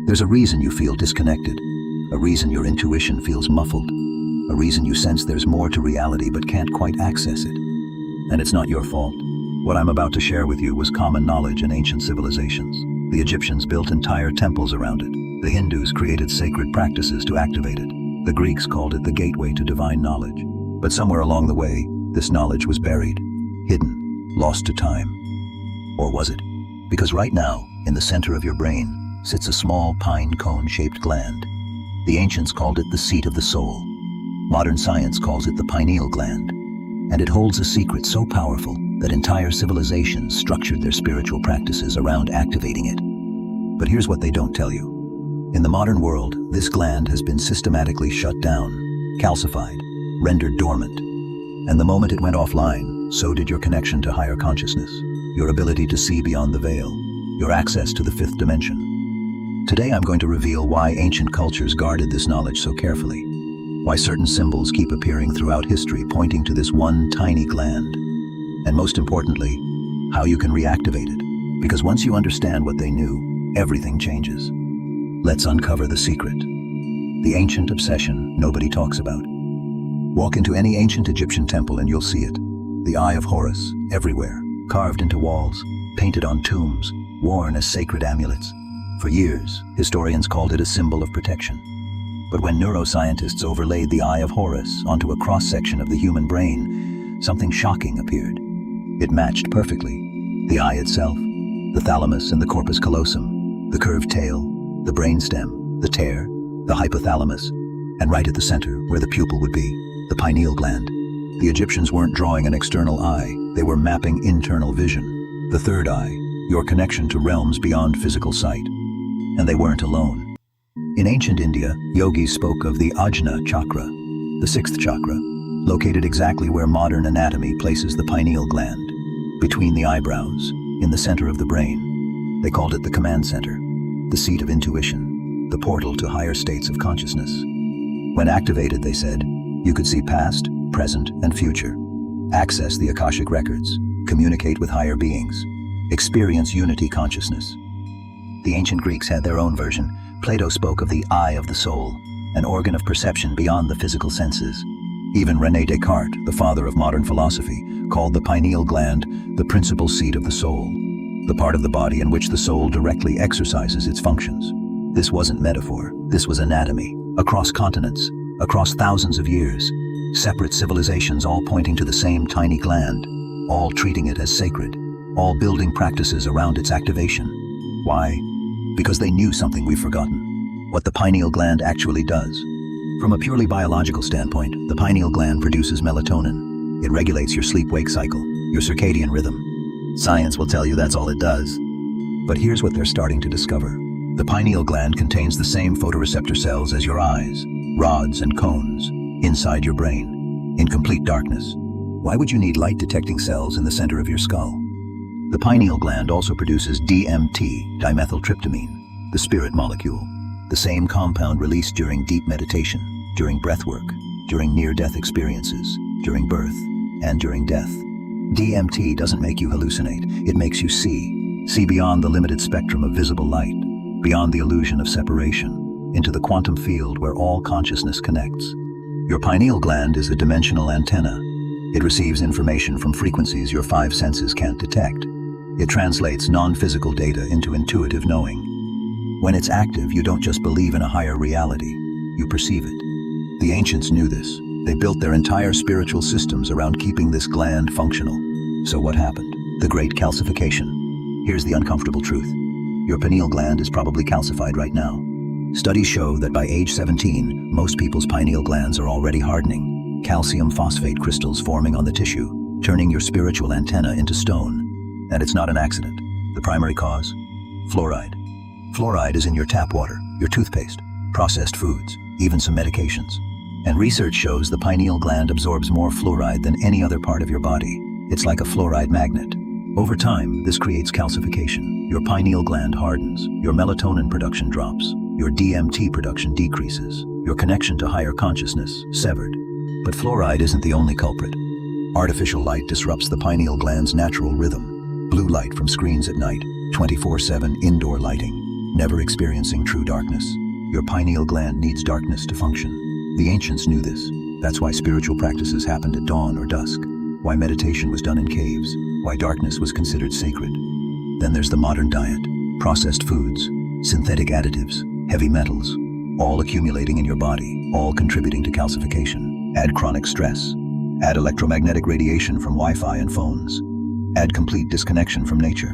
There's a reason you feel disconnected, a reason your intuition feels muffled, a reason you sense there's more to reality but can't quite access it. And it's not your fault. What I'm about to share with you was common knowledge in ancient civilizations. The Egyptians built entire temples around it. The Hindus created sacred practices to activate it. The Greeks called it the gateway to divine knowledge. But somewhere along the way, this knowledge was buried, hidden, lost to time. Or was it? Because right now, in the center of your brain, sits a small pine cone-shaped gland. The ancients called it the seat of the soul. Modern science calls it the pineal gland. And it holds a secret so powerful that entire civilizations structured their spiritual practices around activating it. But here's what they don't tell you. In the modern world, this gland has been systematically shut down, calcified, rendered dormant. And the moment it went offline, so did your connection to higher consciousness, your ability to see beyond the veil, your access to the fifth dimension. Today I'm going to reveal why ancient cultures guarded this knowledge so carefully, why certain symbols keep appearing throughout history pointing to this one tiny gland, and most importantly, how you can reactivate it. Because once you understand what they knew, everything changes. Let's uncover the secret. The ancient obsession nobody talks about. Walk into any ancient Egyptian temple and you'll see it. The Eye of Horus, everywhere, carved into walls, painted on tombs, worn as sacred amulets. For years, historians called it a symbol of protection. But when neuroscientists overlaid the Eye of Horus onto a cross-section of the human brain, something shocking appeared. It matched perfectly. The eye itself, the thalamus and the corpus callosum, the curved tail, the brainstem, the tear, the hypothalamus, and right at the center, where the pupil would be, the pineal gland. The Egyptians weren't drawing an external eye, they were mapping internal vision. The third eye, your connection to realms beyond physical sight. And they weren't alone. In ancient India, yogis spoke of the Ajna chakra, the sixth chakra, located exactly where modern anatomy places the pineal gland, between the eyebrows, in the center of the brain. They called it the command center, the seat of intuition, the portal to higher states of consciousness. When activated, they said, you could see past, present, and future, access the Akashic records, communicate with higher beings, experience unity consciousness. The ancient Greeks had their own version. Plato spoke of the eye of the soul, an organ of perception beyond the physical senses. Even René Descartes, the father of modern philosophy, called the pineal gland the principal seat of the soul, the part of the body in which the soul directly exercises its functions. This wasn't metaphor, this was anatomy, across continents, across thousands of years, separate civilizations all pointing to the same tiny gland, all treating it as sacred, all building practices around its activation. Why? Because they knew something we've forgotten, what the pineal gland actually does. From a purely biological standpoint, the pineal gland produces melatonin. It regulates your sleep-wake cycle, your circadian rhythm. Science will tell you that's all it does. But here's what they're starting to discover. The pineal gland contains the same photoreceptor cells as your eyes, rods and cones, inside your brain, in complete darkness. Why would you need light-detecting cells in the center of your skull? The pineal gland also produces DMT, dimethyltryptamine, the spirit molecule, the same compound released during deep meditation, during breathwork, during near-death experiences, during birth, and during death. DMT doesn't make you hallucinate, it makes you see beyond the limited spectrum of visible light, beyond the illusion of separation, into the quantum field where all consciousness connects. Your pineal gland is a dimensional antenna. It receives information from frequencies your five senses can't detect. It translates non-physical data into intuitive knowing. When it's active, you don't just believe in a higher reality, you perceive it. The ancients knew this. They built their entire spiritual systems around keeping this gland functional. So what happened? The great calcification. Here's the uncomfortable truth. Your pineal gland is probably calcified right now. Studies show that by age 17, most people's pineal glands are already hardening. Calcium phosphate crystals forming on the tissue, turning your spiritual antenna into stone. And it's not an accident. The primary cause? Fluoride. Fluoride is in your tap water, your toothpaste, processed foods, even some medications. And research shows the pineal gland absorbs more fluoride than any other part of your body. It's like a fluoride magnet. Over time, this creates calcification. Your pineal gland hardens, your melatonin production drops, your DMT production decreases, your connection to higher consciousness severed. But fluoride isn't the only culprit. Artificial light disrupts the pineal gland's natural rhythm. Blue light from screens at night, 24/7 indoor lighting, never experiencing true darkness. Your pineal gland needs darkness to function. The ancients knew this. That's why spiritual practices happened at dawn or dusk, why meditation was done in caves, why darkness was considered sacred. Then there's the modern diet, processed foods, synthetic additives, heavy metals, all accumulating in your body, all contributing to calcification. Add chronic stress, add electromagnetic radiation from Wi-Fi and phones, add complete disconnection from nature.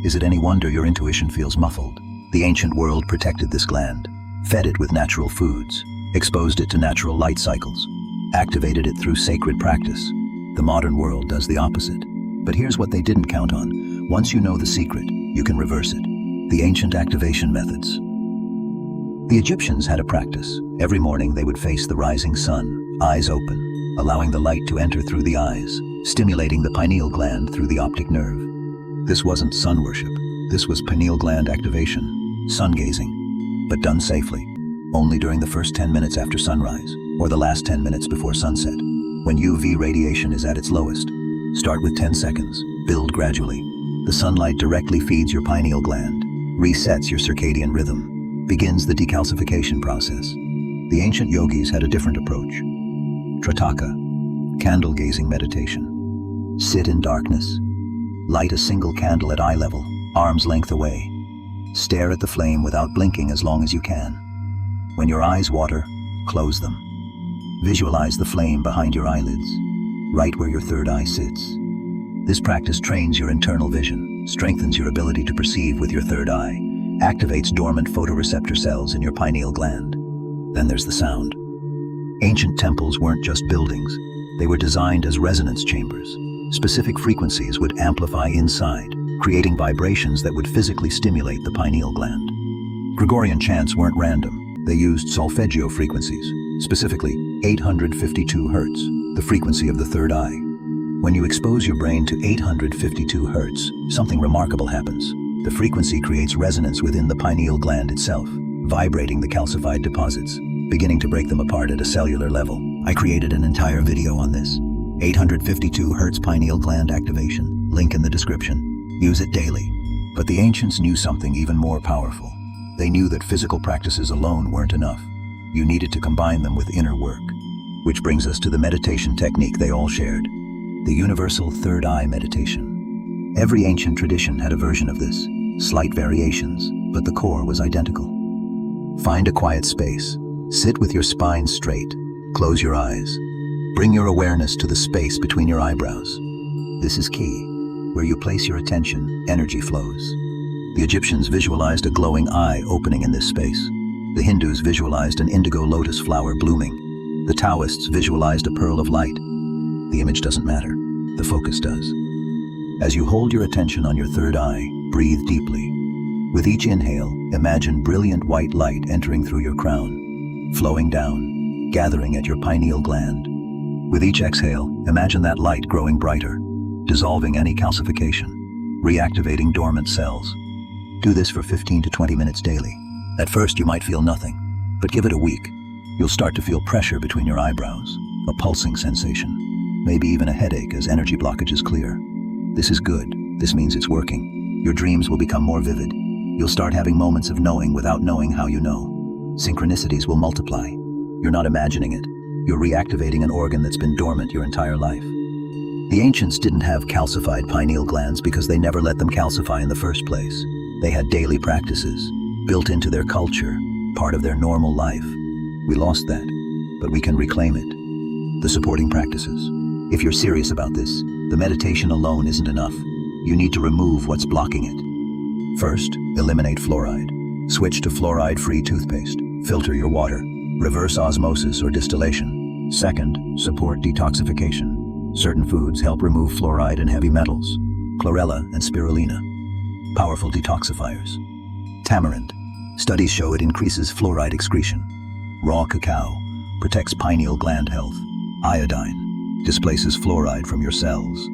Is it any wonder your intuition feels muffled? The ancient world protected this gland, fed it with natural foods, exposed it to natural light cycles, activated it through sacred practice. The modern world does the opposite. But here's what they didn't count on. Once you know the secret, you can reverse it. The ancient activation methods. The Egyptians had a practice. Every morning they would face the rising sun, eyes open, allowing the light to enter through the eyes, stimulating the pineal gland through the optic nerve. This wasn't sun worship. This was pineal gland activation, sun gazing, but done safely. Only during the first 10 minutes after sunrise, or the last 10 minutes before sunset, when UV radiation is at its lowest. Start with 10 seconds, build gradually. The sunlight directly feeds your pineal gland, resets your circadian rhythm, begins the decalcification process. The ancient yogis had a different approach. Tritaka, candle gazing meditation. Sit in darkness. Light a single candle at eye level, arm's length away. Stare at the flame without blinking as long as you can. When your eyes water, close them. Visualize the flame behind your eyelids, right where your third eye sits. This practice trains your internal vision, strengthens your ability to perceive with your third eye, activates dormant photoreceptor cells in your pineal gland. Then there's the sound. Ancient temples weren't just buildings. They were designed as resonance chambers. Specific frequencies would amplify inside, creating vibrations that would physically stimulate the pineal gland. Gregorian chants weren't random. They used solfeggio frequencies, specifically 852 Hertz, the frequency of the third eye. When you expose your brain to 852 Hertz, something remarkable happens. The frequency creates resonance within the pineal gland itself, vibrating the calcified deposits, beginning to break them apart at a cellular level. I created an entire video on this. 852 Hertz pineal gland activation, link in the description. Use it daily. But the ancients knew something even more powerful. They knew that physical practices alone weren't enough. You needed to combine them with inner work. Which brings us to the meditation technique they all shared. The universal third eye meditation. Every ancient tradition had a version of this, slight variations, but the core was identical. Find a quiet space. Sit with your spine straight. Close your eyes. Bring your awareness to the space between your eyebrows. This is key. Where you place your attention, energy flows. The Egyptians visualized a glowing eye opening in this space. The Hindus visualized an indigo lotus flower blooming. The Taoists visualized a pearl of light. The image doesn't matter. The focus does. As you hold your attention on your third eye, breathe deeply. With each inhale, imagine brilliant white light entering through your crown, flowing down, gathering at your pineal gland. With each exhale, imagine that light growing brighter, dissolving any calcification, reactivating dormant cells. Do this for 15 to 20 minutes daily. At first you might feel nothing, but give it a week. You'll start to feel pressure between your eyebrows, a pulsing sensation, maybe even a headache as energy blockages clear. This is good. This means it's working. Your dreams will become more vivid. You'll start having moments of knowing without knowing how you know. Synchronicities will multiply. You're not imagining it. You're reactivating an organ that's been dormant your entire life. The ancients didn't have calcified pineal glands because they never let them calcify in the first place. They had daily practices, built into their culture, part of their normal life. We lost that, but we can reclaim it. The supporting practices. If you're serious about this, the meditation alone isn't enough. You need to remove what's blocking it. First, eliminate fluoride. Switch to fluoride-free toothpaste. Filter your water. Reverse osmosis or distillation. Second, support detoxification. Certain foods help remove fluoride and heavy metals. Chlorella and spirulina. Powerful detoxifiers. Tamarind. Studies show it increases fluoride excretion. Raw cacao protects pineal gland health. Iodine displaces fluoride from your cells.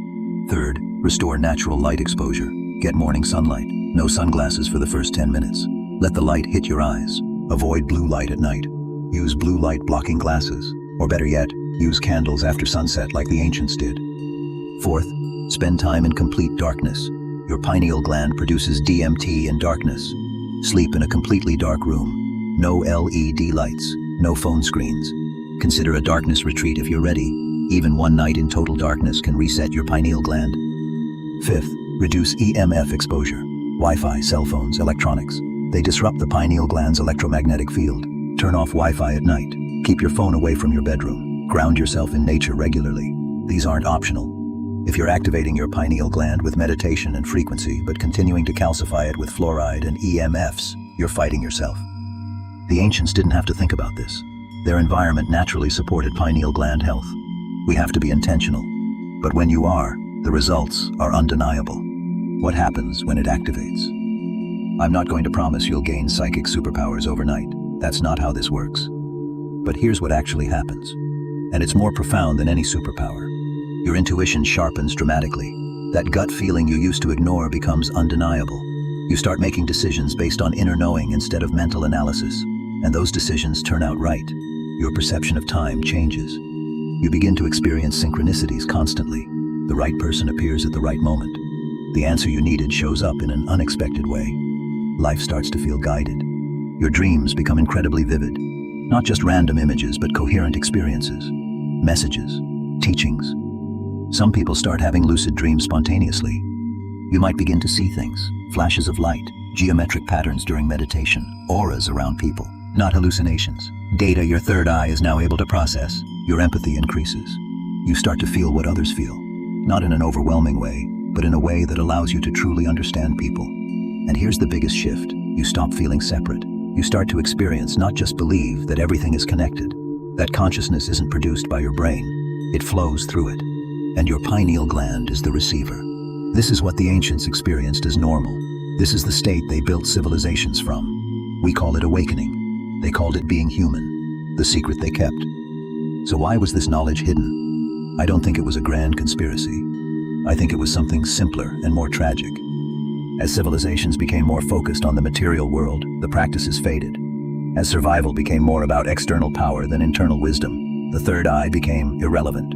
Third, restore natural light exposure. Get morning sunlight. No sunglasses for the first 10 minutes. Let the light hit your eyes. Avoid blue light at night. Use blue light blocking glasses. Or better yet, use candles after sunset like the ancients did. Fourth, spend time in complete darkness. Your pineal gland produces DMT in darkness. Sleep in a completely dark room. No LED lights, no phone screens. Consider a darkness retreat if you're ready. Even one night in total darkness can reset your pineal gland. Fifth, reduce EMF exposure. Wi-Fi, cell phones, electronics. They disrupt the pineal gland's electromagnetic field. Turn off Wi-Fi at night. Keep your phone away from your bedroom. Ground yourself in nature regularly. These aren't optional. If you're activating your pineal gland with meditation and frequency, but continuing to calcify it with fluoride and EMFs, you're fighting yourself. The ancients didn't have to think about this. Their environment naturally supported pineal gland health. We have to be intentional. But when you are, the results are undeniable. What happens when it activates? I'm not going to promise you'll gain psychic superpowers overnight. That's not how this works. But here's what actually happens. And it's more profound than any superpower. Your intuition sharpens dramatically. That gut feeling you used to ignore becomes undeniable. You start making decisions based on inner knowing instead of mental analysis. And those decisions turn out right. Your perception of time changes. You begin to experience synchronicities constantly. The right person appears at the right moment. The answer you needed shows up in an unexpected way. Life starts to feel guided. Your dreams become incredibly vivid. Not just random images, but coherent experiences. Messages, teachings. Some people start having lucid dreams spontaneously. You might begin to see things, flashes of light, geometric patterns during meditation, auras around people, not hallucinations. Data your third eye is now able to process. Your empathy increases. You start to feel what others feel, not in an overwhelming way, but in a way that allows you to truly understand people. And here's the biggest shift. You stop feeling separate. You start to experience, not just believe, that everything is connected. That consciousness isn't produced by your brain. It flows through it. And your pineal gland is the receiver. This is what the ancients experienced as normal. This is the state they built civilizations from. We call it awakening. They called it being human, the secret they kept. So why was this knowledge hidden? I don't think it was a grand conspiracy. I think it was something simpler and more tragic. As civilizations became more focused on the material world, the practices faded. As survival became more about external power than internal wisdom, the third eye became irrelevant.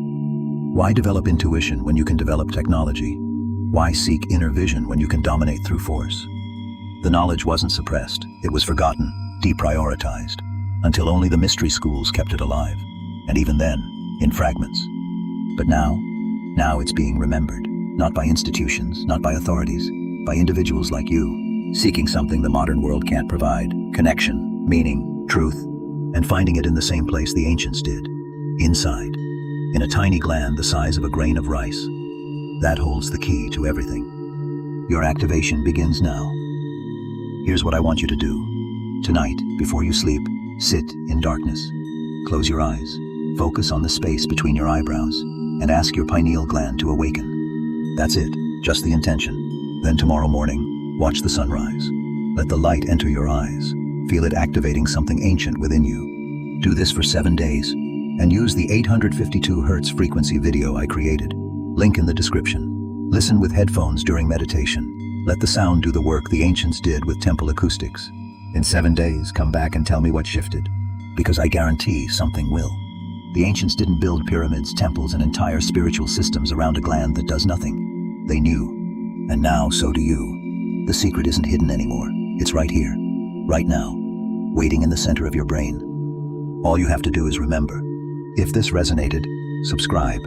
Why develop intuition when you can develop technology? Why seek inner vision when you can dominate through force? The knowledge wasn't suppressed, it was forgotten, deprioritized, until only the mystery schools kept it alive, and even then, in fragments. But now it's being remembered, not by institutions, not by authorities, by individuals like you, seeking something the modern world can't provide: connection, meaning, truth, and finding it in the same place the ancients did, inside, in a tiny gland the size of a grain of rice. That holds the key to everything. Your activation begins now. Here's what I want you to do. Tonight, before you sleep, sit in darkness. Close your eyes, focus on the space between your eyebrows, and ask your pineal gland to awaken. That's it, just the intention. Then tomorrow morning, watch the sunrise. Let the light enter your eyes. Feel it activating something ancient within you. Do this for 7 days, and use the 852 Hz frequency video I created. Link in the description. Listen with headphones during meditation. Let the sound do the work the ancients did with temple acoustics. In 7 days, come back and tell me what shifted. Because I guarantee something will. The ancients didn't build pyramids, temples, and entire spiritual systems around a gland that does nothing. They knew. And now, so do you. The secret isn't hidden anymore. It's right here, right now, waiting in the center of your brain. All you have to do is remember. If this resonated, subscribe.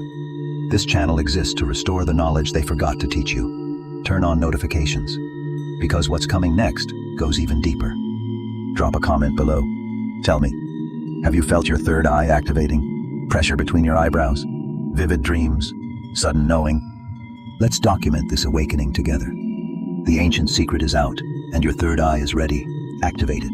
This channel exists to restore the knowledge they forgot to teach you. Turn on notifications, because what's coming next goes even deeper. Drop a comment below. Tell me, have you felt your third eye activating? Pressure between your eyebrows? Vivid dreams? Sudden knowing? Let's document this awakening together. The ancient secret is out, and your third eye is ready, activated.